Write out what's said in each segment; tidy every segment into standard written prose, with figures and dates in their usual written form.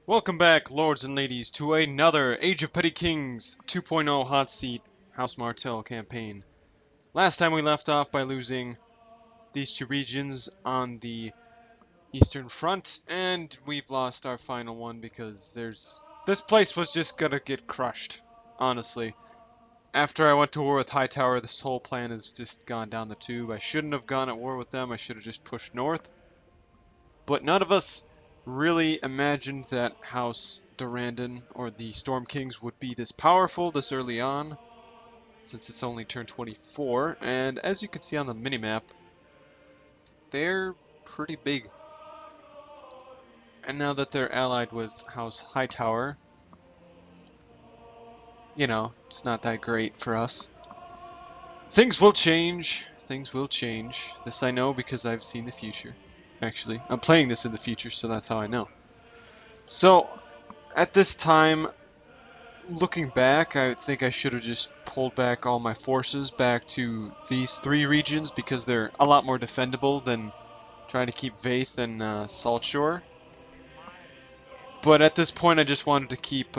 Welcome back, lords and ladies, to another Age of Petty Kings 2.0 Hot Seat House Martell campaign. Last time we left off by losing these two regions on the Eastern Front, and we've lost our final one because this place was just gonna get crushed, honestly. After I went to war with Hightower, this whole plan has just gone down the tube. I shouldn't have gone at war with them, I should have just pushed north. But none of us really imagined that House Durandon or the Storm Kings would be this powerful this early on, since it's only turned 24, and as you can see on the minimap, they're pretty big. And now that they're allied with House Hightower, you know, it's not that great for us. Things will change. Things will change. This I know because I've seen the future. Actually, I'm playing this in the future, so that's how I know. So, at this time, looking back, I think I should have just pulled back all my forces back to these three regions because they're a lot more defendable than trying to keep Vaith and Saltshore. But at this point, I just wanted to keep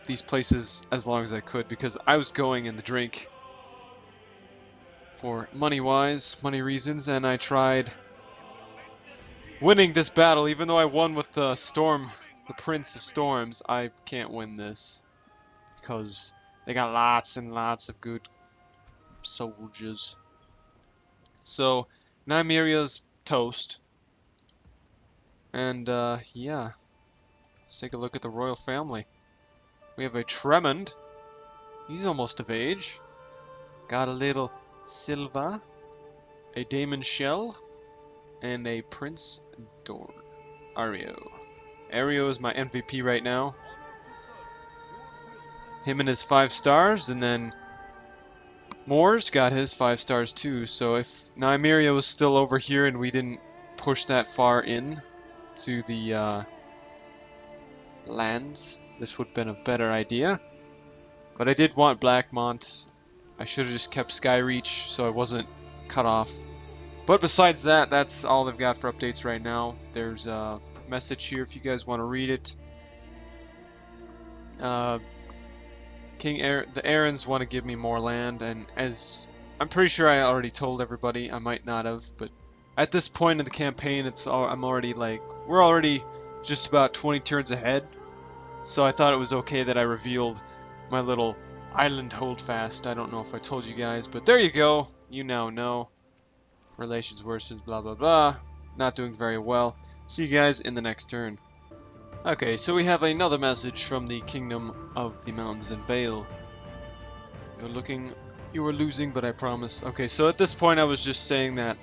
these places as long as I could because I was going in the drink for money reasons, and I tried winning this battle. Even though I won with the the Prince of Storms, I can't win this because they got lots and lots of good soldiers. So, Nymeria's toast. And, yeah. Let's take a look at the royal family. We have a Tremond. He's almost of age. Got a little Silva. A Damon Shell. And a Prince Dor. Ario. Ario is my MVP right now. Him and his 5 stars, and then Moore's got his 5 stars too, so if Nymeria was still over here and we didn't push that far in to the lands, this would have been a better idea. But I did want Blackmont. I should have just kept Skyreach so I wasn't cut off. But besides that, that's all they've got for updates right now. There's a message here if you guys want to read it. The Aarons want to give me more land, and as I'm pretty sure I already told everybody, I might not have, but at this point in the campaign, I'm already like, we're already just about 20 turns ahead, so I thought it was okay that I revealed my little island holdfast. I don't know if I told you guys, but there you go. You now know. Relations worsens, blah blah blah. Not doing very well. See you guys in the next turn. Okay, so we have another message from the Kingdom of the Mountains and Vale. You were losing, but I promise. Okay, so at this point I was just saying that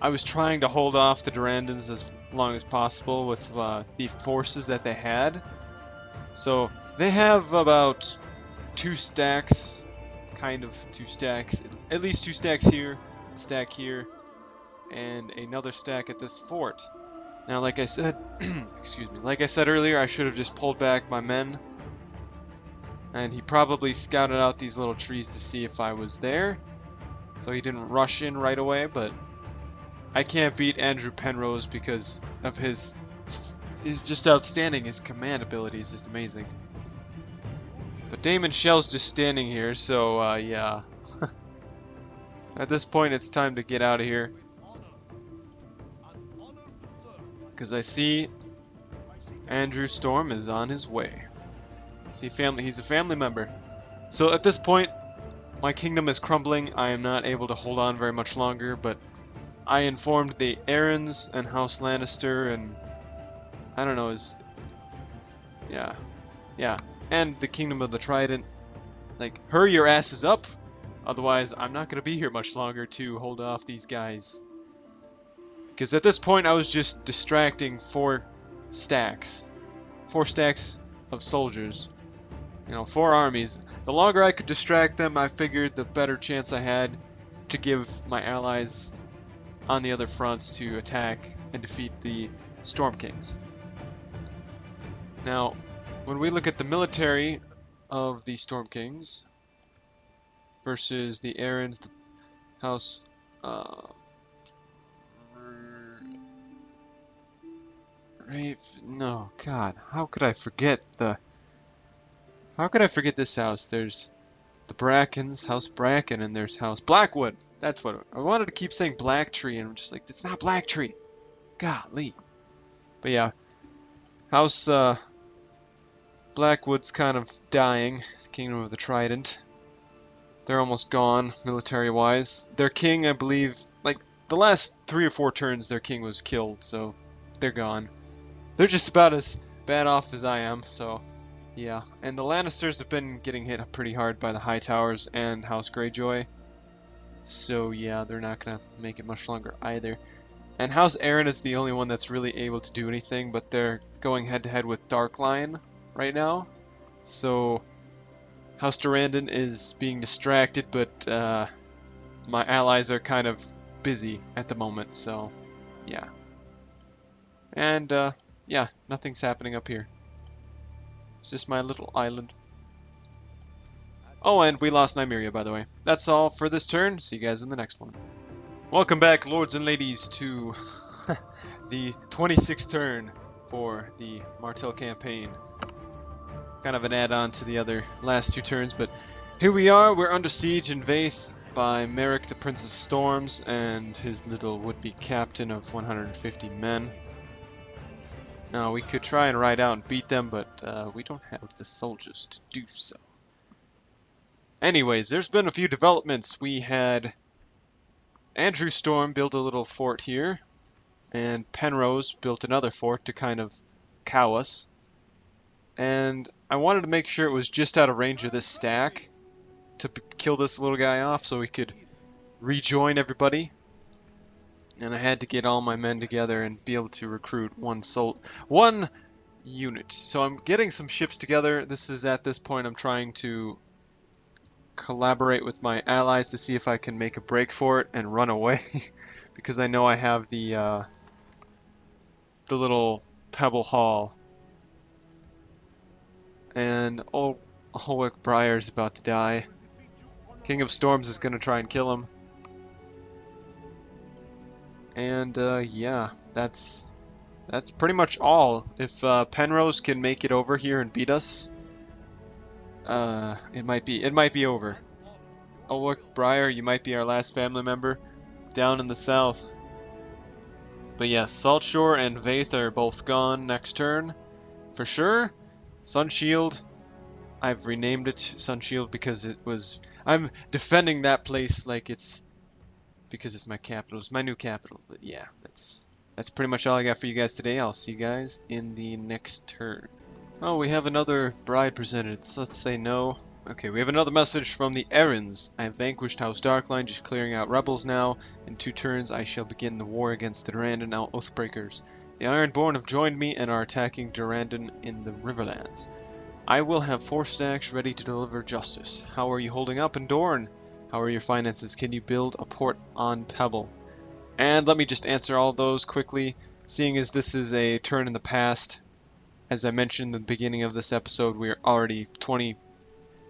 I was trying to hold off the Durandons as long as possible with the forces that they had. So they have about 2 stacks, kind of 2 stacks, at least 2 stacks here, a stack here, and another stack at this fort. Now, like I said, excuse me, like I said earlier, I should have just pulled back my men. And he probably scouted out these little trees to see if I was there. So he didn't rush in right away, but I can't beat Andrew Penrose because of he's just outstanding. His command ability is just amazing. But Damon Shell's just standing here, so yeah. At this point, it's time to get out of here. Because I see Andrew Storm is on his way. He's a family member. So at this point, my kingdom is crumbling. I am not able to hold on very much longer, but I informed the Aarons and House Lannister and I don't know, yeah, and the Kingdom of the Trident. Like, hurry your asses up, otherwise I'm not gonna be here much longer to hold off these guys. Because at this point I was just distracting 4 stacks of soldiers. You know, 4 armies. The longer I could distract them, I figured the better chance I had to give my allies on the other fronts to attack and defeat the Storm Kings. Now, when we look at the military of the Storm Kings versus the Aarons, the House, Rave, no, God, how could I forget the... How could I forget this house? There's the Brackens, House Bracken, and there's House Blackwood. That's what I wanted to keep saying Black Tree, and I'm just like, it's not Black Tree. Golly. But yeah, House Blackwood's kind of dying. Kingdom of the Trident. They're almost gone, military-wise. Their king, I believe, like, the last 3 or 4 turns, their king was killed, so they're gone. They're just about as bad off as I am, so yeah. And the Lannisters have been getting hit pretty hard by the Hightowers and House Greyjoy. So yeah, they're not gonna make it much longer either. And House Arryn is the only one that's really able to do anything, but they're going head-to-head with Darkline right now. So House Durrandon is being distracted, but my allies are kind of busy at the moment, so yeah. And yeah, nothing's happening up here. It's just my little island. Oh, and we lost Nymeria, by the way. That's all for this turn. See you guys in the next one. Welcome back, lords and ladies, to the 26th turn for the Martell campaign. Kind of an add-on to the other last 2 turns, but here we are. We're under siege in Vaith by Merrick, the Prince of Storms, and his little would-be captain of 150 men. Now, we could try and ride out and beat them, but we don't have the soldiers to do so. Anyways, there's been a few developments. We had Andrew Storm build a little fort here, and Penrose built another fort to kind of cow us. And I wanted to make sure it was just out of range of this stack to kill this little guy off so we could rejoin everybody. And I had to get all my men together and be able to recruit one unit. So I'm getting some ships together. This is at this point I'm trying to collaborate with my allies to see if I can make a break for it and run away. Because I know I have the little pebble hall. And Holwick Briar's about to die. King of Storms is going to try and kill him. And yeah, that's pretty much all. If Penrose can make it over here and beat us, it might be over. Oh look, Briar, you might be our last family member down in the south. But yeah, Saltshore and Vaith are both gone next turn, for sure. Sunshield, I've renamed it Sunshield because I'm defending that place like it's because it's my capital. It's my new capital. But yeah, that's pretty much all I got for you guys today. I'll see you guys in the next turn. Oh, we have another bride presented. So let's say no. Okay, we have another message from the Erins. I have vanquished House Darkline, just clearing out rebels now. In 2 turns, I shall begin the war against the Durrandon Oathbreakers. The Ironborn have joined me and are attacking Durrandon in the Riverlands. I will have 4 stacks ready to deliver justice. How are you holding up in Dorne? How are your finances? Can you build a port on Pebble? And let me just answer all those quickly, seeing as this is a turn in the past. As I mentioned in the beginning of this episode, we are already 20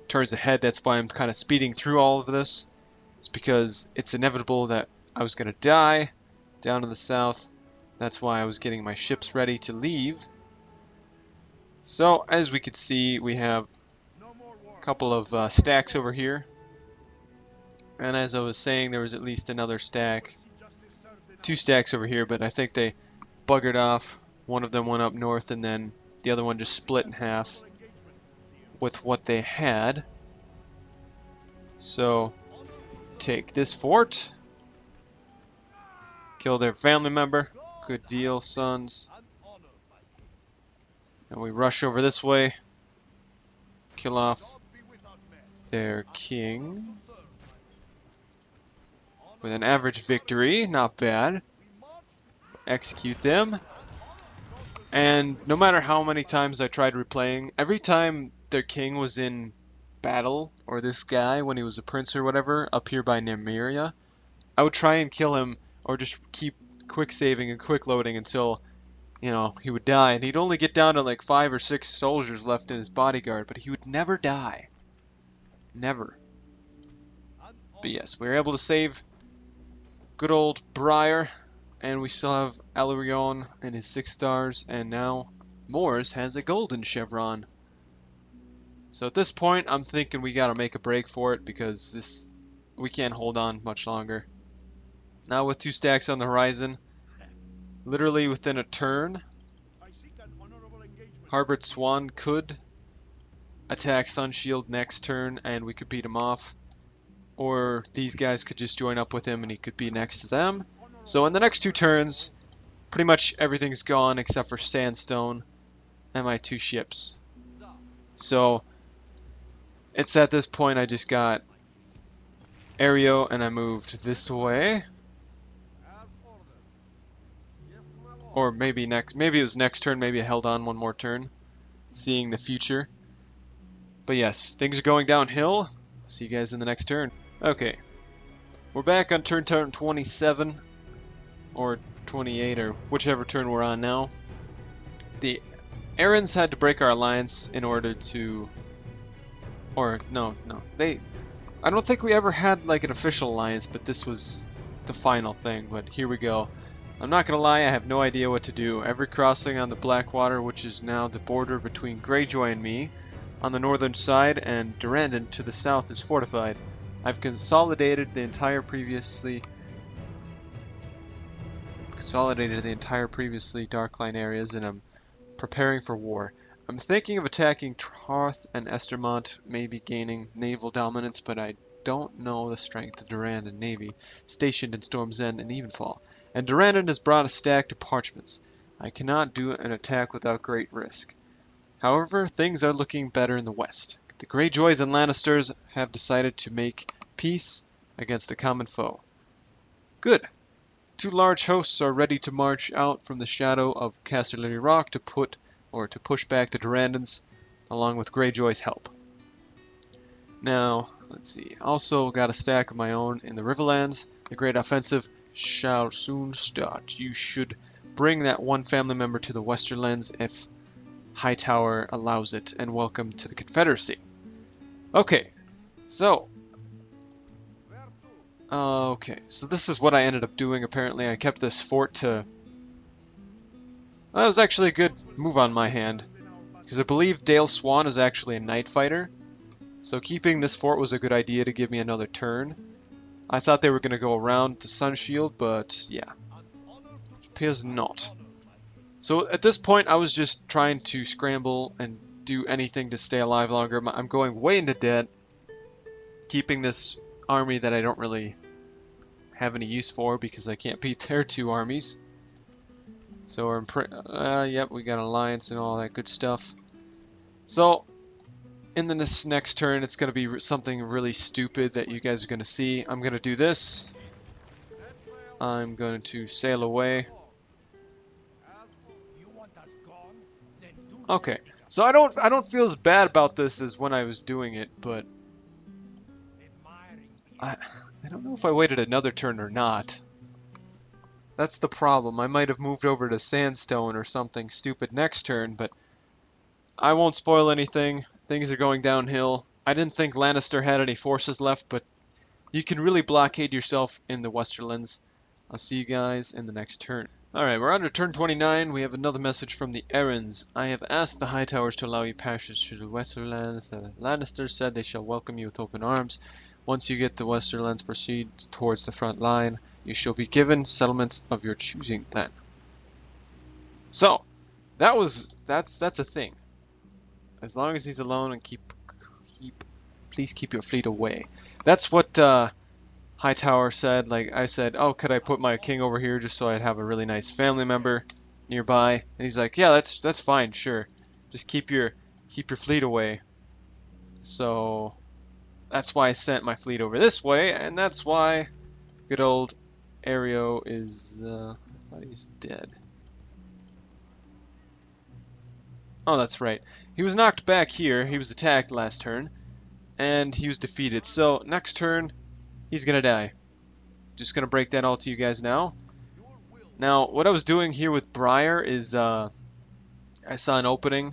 turns ahead. That's why I'm kind of speeding through all of this. It's because it's inevitable that I was going to die down in the south. That's why I was getting my ships ready to leave. So, as we could see, we have a couple of stacks over here. And as I was saying, there was at least another stack. 2 stacks over here, but I think they buggered off. One of them went up north, and then the other one just split in half with what they had. So, take this fort. Kill their family member. Good deal, sons. And we rush over this way. Kill off their king. With an average victory, not bad. Execute them. And no matter how many times I tried replaying, every time their king was in battle, or this guy when he was a prince or whatever, up here by Nymeria, I would try and kill him, or just keep quick saving and quick loading until, you know, he would die. And he'd only get down to like 5 or 6 soldiers left in his bodyguard, but he would never die. Never. But yes, we were able to save good old Briar. And we still have Alarion and his 6 stars, and now Morris has a golden chevron. So at this point, I'm thinking we gotta make a break for it because we can't hold on much longer. Now with 2 stacks on the horizon, literally within a turn, Harbored Swan could attack Sunshield next turn and we could beat him off. Or these guys could just join up with him and he could be next to them. So in the next 2 turns, pretty much everything's gone except for Sandstone and my 2 ships. So it's at this point I just got Aereo and I moved this way. Or maybe it was next turn, maybe I held on one more turn, seeing the future. But yes, things are going downhill. See you guys in the next turn. Okay, we're back on turn 27, or 28, or whichever turn we're on now. The Errands had to break our alliance in order to, or no, I don't think we ever had like an official alliance, but this was the final thing, but here we go. I'm not gonna lie, I have no idea what to do. Every crossing on the Blackwater, which is now the border between Greyjoy and me, on the northern side, and Durandon to the south is fortified. I've consolidated the entire previously Darkline areas, and I'm preparing for war. I'm thinking of attacking Tarth and Estermont, maybe gaining naval dominance, but I don't know the strength of Durandon Navy, stationed in Storm's End and Evenfall. And Durandon has brought a stack to Parchments. I cannot do an attack without great risk. However, things are looking better in the west. The Greyjoys and Lannisters have decided to make peace against a common foe. Good. 2 large hosts are ready to march out from the shadow of Casterly Rock to push back the Durandons, along with Greyjoy's help. Now, let's see. Also got a stack of my own in the Riverlands. The Great Offensive shall soon start. You should bring that one family member to the Westerlands if Hightower allows it, and welcome to the Confederacy. Okay, so this is what I ended up doing. Apparently I kept this fort to... That was actually a good move on my hand, because I believe Dale Swan is actually a night fighter, so keeping this fort was a good idea to give me another turn. I thought they were going to go around the Sunshield, but yeah, appears not. So at this point I was just trying to scramble and do anything to stay alive longer. I'm going way into debt, keeping this army that I don't really have any use for because I can't beat their 2 armies. So we're yep, we got alliance and all that good stuff. So in this next turn, it's going to be something really stupid that you guys are going to see. I'm going to do this. I'm going to sail away. Okay, so I don't feel as bad about this as when I was doing it, but I don't know if I waited another turn or not. That's the problem. I might have moved over to Sandstone or something stupid next turn, but I won't spoil anything. Things are going downhill. I didn't think Lannister had any forces left, but you can really blockade yourself in the Westerlands. I'll see you guys in the next turn. Alright, we're under turn 29. We have another message from the Errands. I have asked the Hightowers to allow you passage to the Westerlands. The Lannisters said they shall welcome you with open arms. Once you get the Westerlands, proceed towards the front line. You shall be given settlements of your choosing then. So, that's a thing. As long as he's alone, and please keep your fleet away. That's what Hightower said. Like I said, oh, could I put my king over here just so I'd have a really nice family member nearby? And he's like, yeah, that's fine, sure. Just keep your fleet away. So that's why I sent my fleet over this way, and that's why good old Aereo is he's dead. Oh, that's right. He was knocked back here. He was attacked last turn, and he was defeated. So next turn, he's gonna die. Just gonna break that all to you guys now. Now, what I was doing here with Briar is I saw an opening.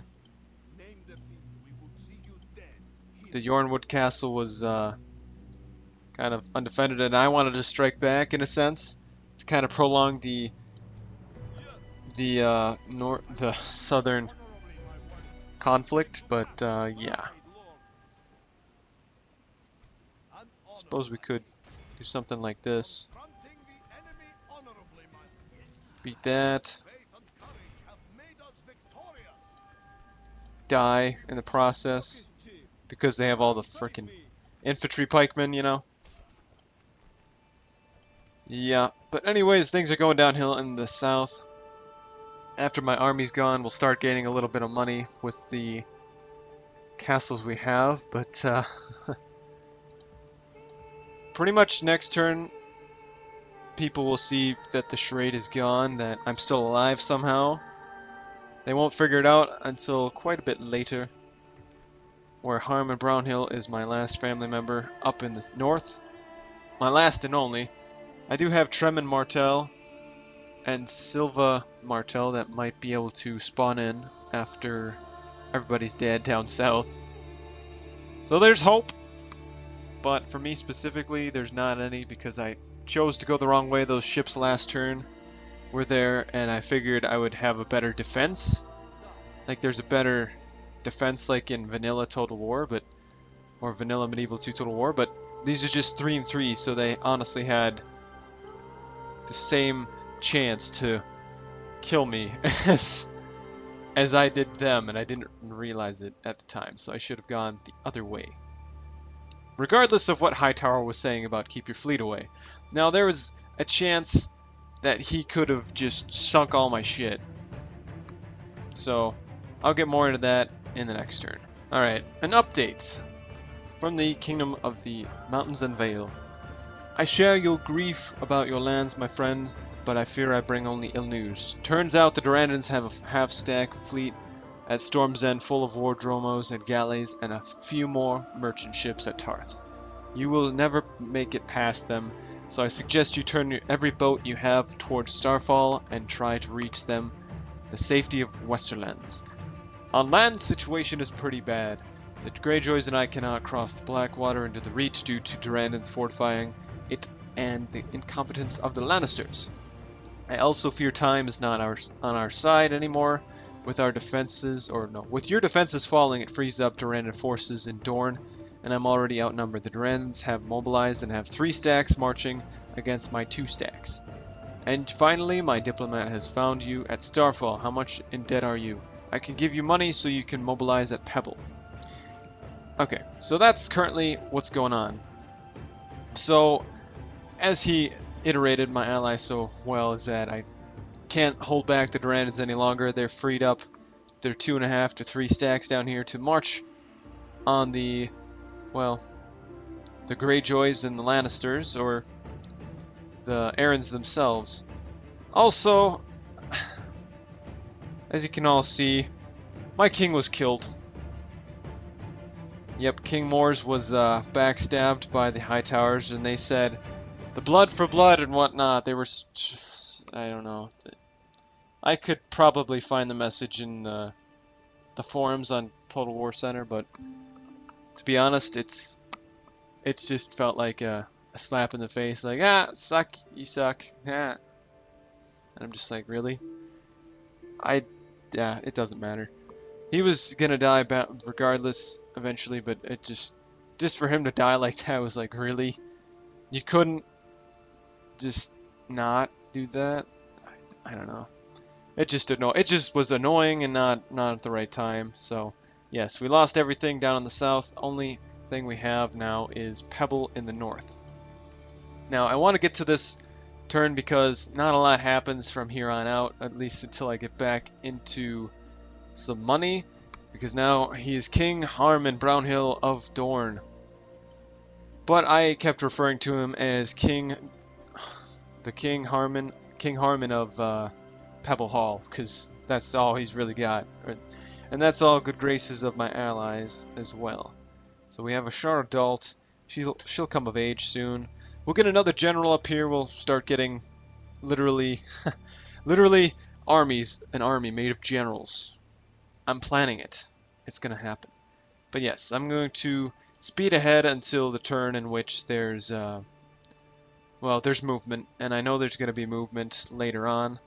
The Yornwood Castle was kind of undefended, and I wanted to strike back in a sense. to kind of prolong the southern conflict, but yeah. Suppose we could do something like this. Beat that. Die in the process because they have all the frickin' infantry pikemen, you know? Yeah, but anyways, things are going downhill in the south. After my army's gone, we'll start gaining a little bit of money with the castles we have, but pretty much next turn, people will see that the charade is gone, that I'm still alive somehow. They won't figure it out until quite a bit later, where Harm and Brownhill is my last family member up in the north. My last and only. I do have Trem and Martell and Silva Martell that might be able to spawn in after everybody's dead down south. So there's hope. But for me specifically, there's not any because I chose to go the wrong way. Those ships last turn were there, and I figured I would have a better defense. Like there's a better defense like in vanilla Total War, or vanilla Medieval 2 Total War, but these are just 3 and 3, so they honestly had the same chance to kill me as I did them, and I didn't realize it at the time, so I should have gone the other way. Regardless of what Hightower was saying about keep your fleet away. Now there was a chance that he could have just sunk all my shit. So I'll get more into that in the next turn. Alright, an update from the Kingdom of the Mountains and Vale. I share your grief about your lands, my friend, but I fear I bring only ill news. Turns out the Durandans have a half-stack fleet at Storm's End full of wardromos and galleys and a few more merchant ships at Tarth. You will never make it past them, so I suggest you turn every boat you have towards Starfall and try to reach them, the safety of Westerlands. On land, the situation is pretty bad. The Greyjoys and I cannot cross the Blackwater into the Reach due to Durandans fortifying it and the incompetence of the Lannisters. I also fear time is not on our side anymore. With your defenses falling, it frees up Durandan forces in Dorne, and I'm already outnumbered. The Durandans have mobilized and have 3 stacks marching against my 2 stacks. And finally, my diplomat has found you at Starfall. How much in debt are you? I can give you money so you can mobilize at Pebble. Okay, so that's currently what's going on. So, as he iterated my ally so well, is that I can't hold back the Durandans any longer. They're freed up their 2.5 to 3 stacks down here to march on the Greyjoys and the Lannisters, or the Arryns themselves. Also, as you can all see, my king was killed. Yep, King Mors was backstabbed by the Hightowers, and they said, the blood for blood and whatnot. They were, I don't know. I could probably find the message in the forums on Total War Center, but to be honest, it's just felt like a slap in the face, like, suck, you suck, And I'm just like, really? Yeah, it doesn't matter. He was gonna die regardless eventually, but it just for him to die like that was like, really? You couldn't just not do that? I don't know. It just was annoying and not at the right time. So yes, we lost everything down in the south. Only thing we have now is Pebble in the north. Now I want to get to this turn because not a lot happens from here on out, at least until I get back into some money, because now he is King Harmon Brownhill of Dorne. But I kept referring to him as King Harmon of Pebble Hall, because that's all he's really got, and that's all good graces of my allies as well. So we have a Shara Dalt. She'll come of age soon. We'll get another general up here. We'll start getting literally armies, an army made of generals. I'm planning it. It's gonna happen. But yes, I'm going to speed ahead until the turn in which there's well, there's movement, and I know there's going to be movement later on,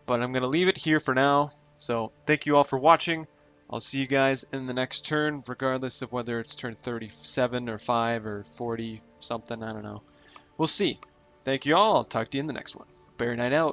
but I'm going to leave it here for now. So thank you all for watching. I'll see you guys in the next turn, regardless of whether it's turn 37 or 5 or 40 something. I don't know. We'll see. Thank you all. I'll talk to you in the next one. Bear night out.